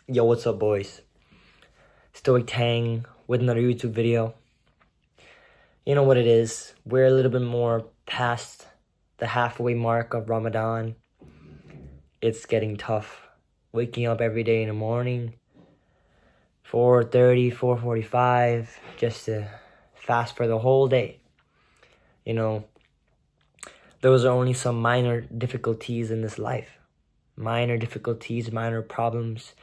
Yo, what's up, boys? Stoic Tang with another YouTube video. You know what it is. We're a little bit more past the halfway mark of Ramadan. It's getting tough. Waking up every day in the morning, 4:30, 4:45, just to fast for the whole day. You know, those are only some minor difficulties in this life. Minor difficulties, minor problems.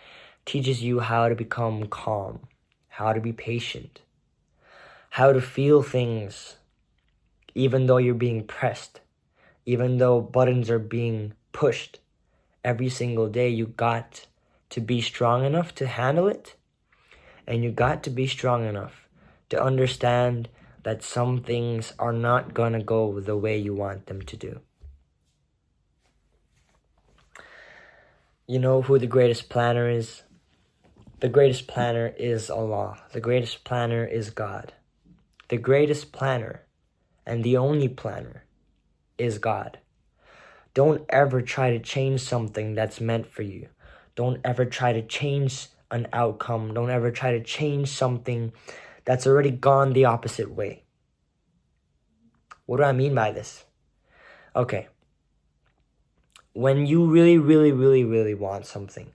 Teaches you how to become calm, how to be patient, how to feel things even though you're being pressed, even though buttons are being pushed. Every single day you got to be strong enough to handle it, and you got to be strong enough to understand that some things are not gonna go the way you want them to do. You know who the greatest planner is? The greatest planner is Allah. The greatest planner is God. The greatest planner and the only planner is God. Don't ever try to change something that's meant for you. Don't ever try to change an outcome. Don't ever try to change something that's already gone the opposite way. What do I mean by this? Okay. When you really want something,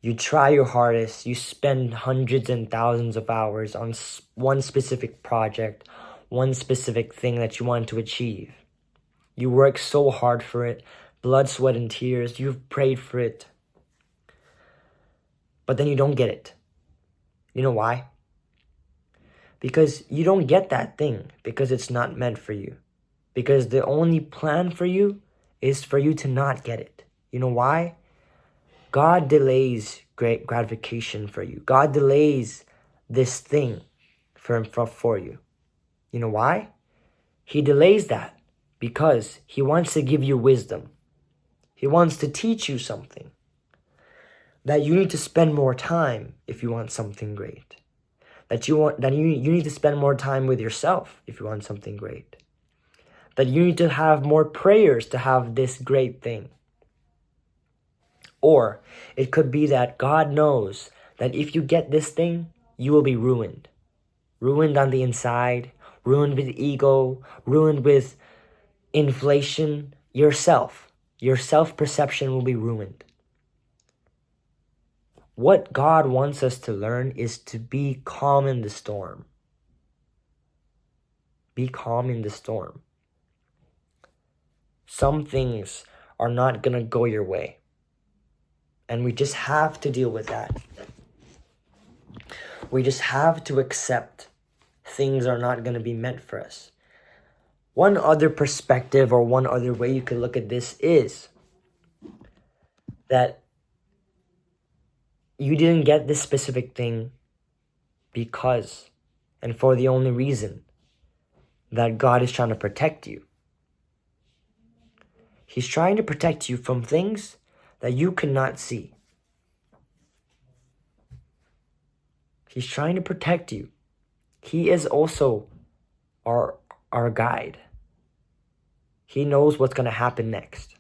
you try your hardest, you spend hundreds and thousands of hours on one specific project, one specific thing that you want to achieve. You work so hard for it, blood, sweat, and tears. You've prayed for it. But then you don't get it. You know why? Because you don't get that thing because it's not meant for you. Because the only plan for you is for you to not get it. You know why? God delays great gratification for you. God delays this thing for you. You know why? He delays that because he wants to give you wisdom. He wants to teach you something. That you need to spend more time if you want something great. That you need to spend more time with yourself if you want something great. That you need to have more prayers to have this great thing. Or it could be that God knows that if you get this thing, you will be ruined. Ruined on the inside, ruined with ego, ruined with inflation. Your self-perception will be ruined. What God wants us to learn is to be calm in the storm. Be calm in the storm. Some things are not going to go your way. And we just have to deal with that. We just have to accept things are not going to be meant for us. One other perspective or one other way you could look at this is that you didn't get this specific thing because and for the only reason that God is trying to protect you. He's trying to protect you from things that you cannot see. He's trying to protect you. He is also our guide. He knows what's going to happen next.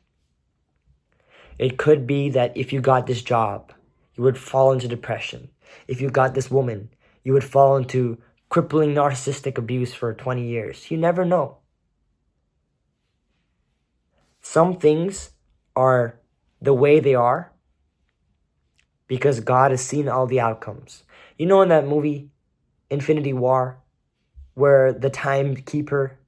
It could be that if you got this job, you would fall into depression. If you got this woman, you would fall into crippling narcissistic abuse for 20 years. You never know. Some things are the way they are because God has seen all the outcomes. You know in that movie, Infinity War, where the timekeeper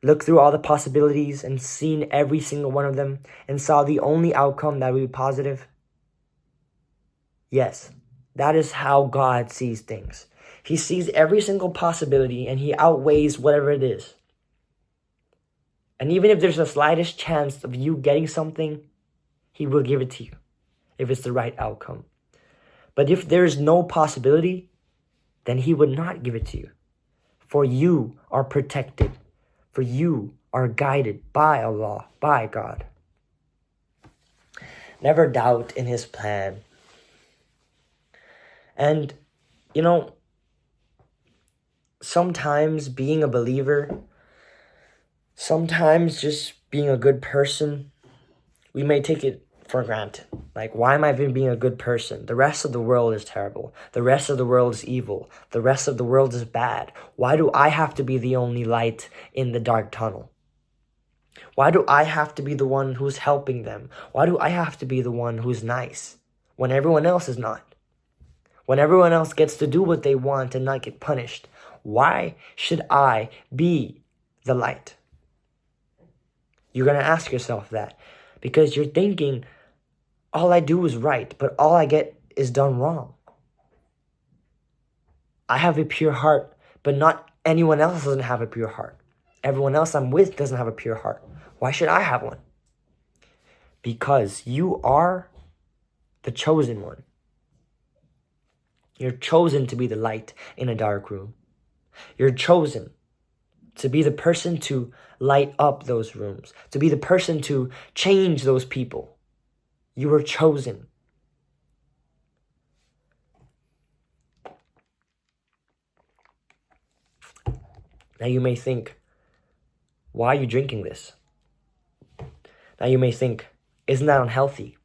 looked through all the possibilities and seen every single one of them and saw the only outcome that would be positive? Yes, that is how God sees things. He sees every single possibility and he outweighs whatever it is. And even if there's the slightest chance of you getting something, he will give it to you if it's the right outcome. But if there is no possibility, then he would not give it to you. For you are protected. For you are guided by Allah, by God. Never doubt in his plan. And, you know, sometimes being a believer, sometimes just being a good person, we may take it for granted. Like, why am I even being a good person? The rest of the world is terrible. The rest of the world is evil. The rest of the world is bad. Why do I have to be the only light in the dark tunnel? Why do I have to be the one who's helping them? Why do I have to be the one who's nice when everyone else is not? When everyone else gets to do what they want and not get punished, why should I be the light? You're going to ask yourself that because you're thinking, all I do is right, but all I get is done wrong. I have a pure heart, but not anyone else doesn't have a pure heart. Everyone else I'm with doesn't have a pure heart. Why should I have one? Because you are the chosen one. You're chosen to be the light in a dark room. You're chosen to be the person to light up those rooms, to be the person to change those people. You were chosen. Now you may think, why are you drinking this? Now you may think, isn't that unhealthy?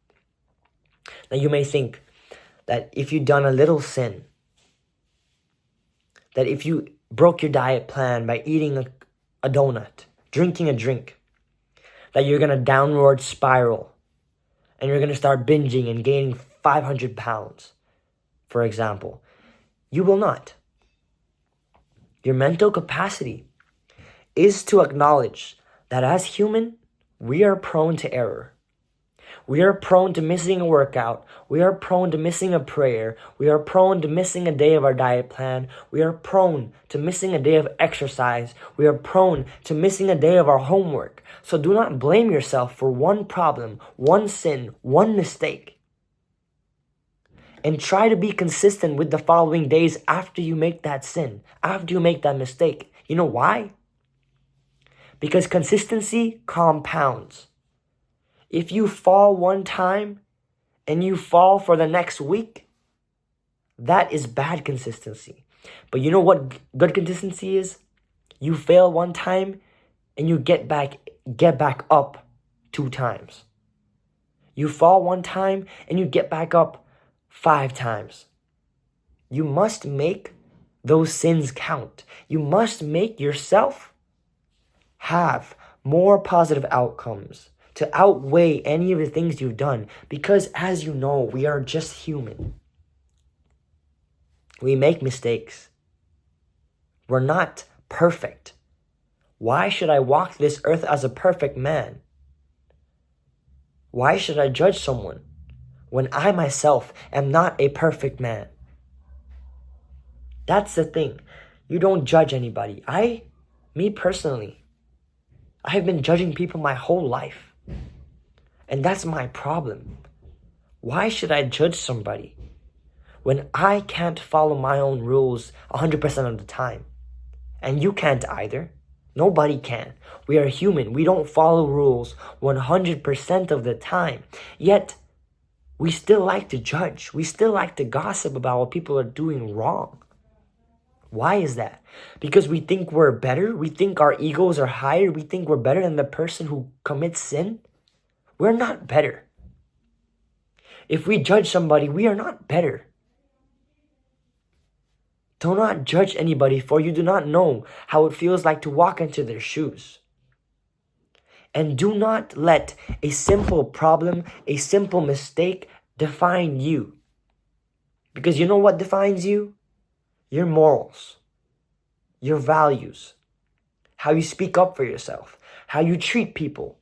Now you may think that if you've done a little sin, that if you broke your diet plan by eating a donut, drinking a drink, that you're going to downward spiral and you're going to start binging and gaining 500 pounds, for example. You will not. Your mental capacity is to acknowledge that as human, we are prone to error. We are prone to missing a workout. We are prone to missing a prayer. We are prone to missing a day of our diet plan. We are prone to missing a day of exercise. We are prone to missing a day of our homework. So do not blame yourself for one problem, one sin, one mistake. And try to be consistent with the following days after you make that sin, after you make that mistake. You know why? Because consistency compounds. If you fall one time and you fall for the next week, that is bad consistency. But you know what good consistency is? You fail one time and you get back up 2 times. You fall one time and you get back up 5 times. You must make those sins count. You must make yourself have more positive outcomes to outweigh any of the things you've done. Because as you know, we are just human. We make mistakes. We're not perfect. Why should I walk this earth as a perfect man? Why should I judge someone when I myself am not a perfect man? That's the thing. You don't judge anybody. Me personally, I have been judging people my whole life. And that's my problem. Why should I judge somebody when I can't follow my own rules 100% of the time? And you can't either. Nobody can. We are human. We don't follow rules 100% of the time. Yet, we still like to judge. We still like to gossip about what people are doing wrong. Why is that? Because we think we're better? We think our egos are higher? We think we're better than the person who commits sin? We're not better. If we judge somebody, we are not better. Do not judge anybody, for you do not know how it feels like to walk into their shoes. And do not let a simple problem, a simple mistake define you. Because you know what defines you? Your morals, your values, how you speak up for yourself, how you treat people.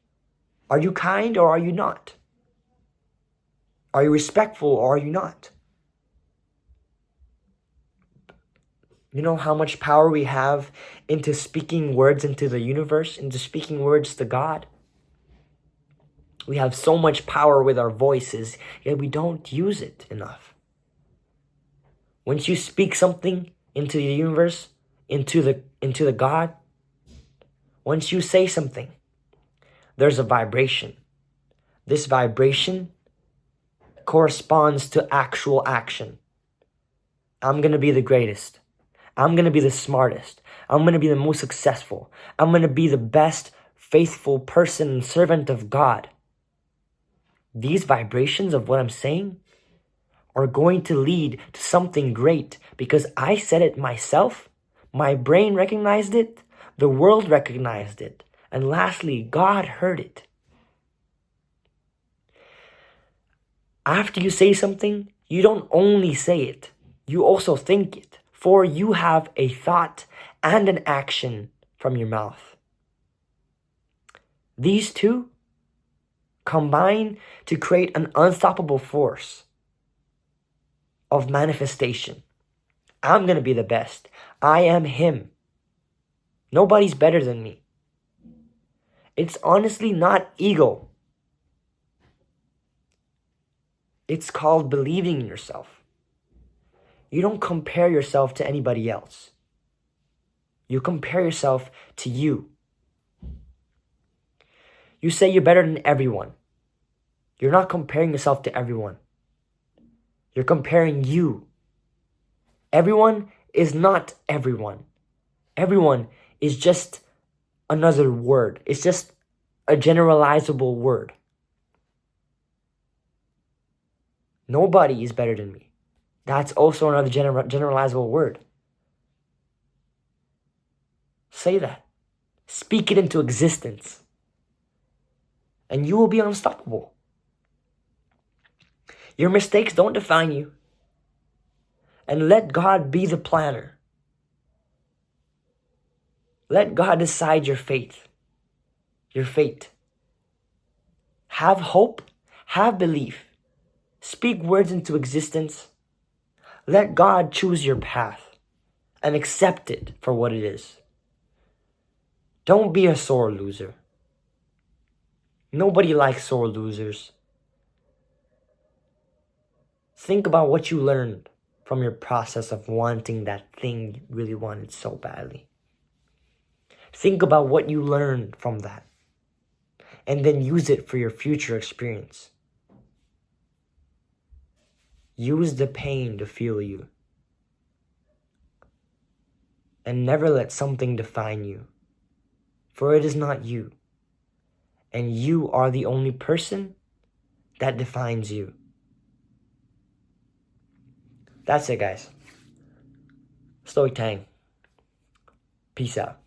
Are you kind or are you not? Are you respectful or are you not? You know how much power we have into speaking words into the universe, into speaking words to God? We have so much power with our voices, yet we don't use it enough. Once you speak something into the universe, into the God, once you say something, there's a vibration. This vibration corresponds to actual action. I'm going to be the greatest. I'm going to be the smartest. I'm going to be the most successful. I'm going to be the best faithful person and servant of God. these vibrations of what I'm saying are going to lead to something great because I said it myself, my brain recognized it, the world recognized it, and lastly, God heard it. After you say something, you don't only say it, you also think it, for you have a thought and an action from your mouth. These two combine to create an unstoppable force of manifestation. I'm going to be the best. I am him. Nobody's better than me. It's honestly not ego. It's called believing in yourself. You don't compare yourself to anybody else. You compare yourself to you. You say you're better than everyone. You're not comparing yourself to everyone. You're comparing you. Everyone is not everyone. Everyone is just another word. It's just a generalizable word. Nobody is better than me. That's also another generalizable word. Say that. Speak it into existence. And you will be unstoppable. Your mistakes don't define you. And let God be the planner. Let God decide your fate. Your fate. Have hope. Have belief. Speak words into existence. Let God choose your path. And accept it for what it is. Don't be a sore loser. Nobody likes sore losers. Think about what you learned from your process of wanting that thing you really wanted so badly. Think about what you learned from that. And then use it for your future experience. Use the pain to fuel you. And never let something define you. For it is not you. And you are the only person that defines you. That's it, guys. Story time. Peace out.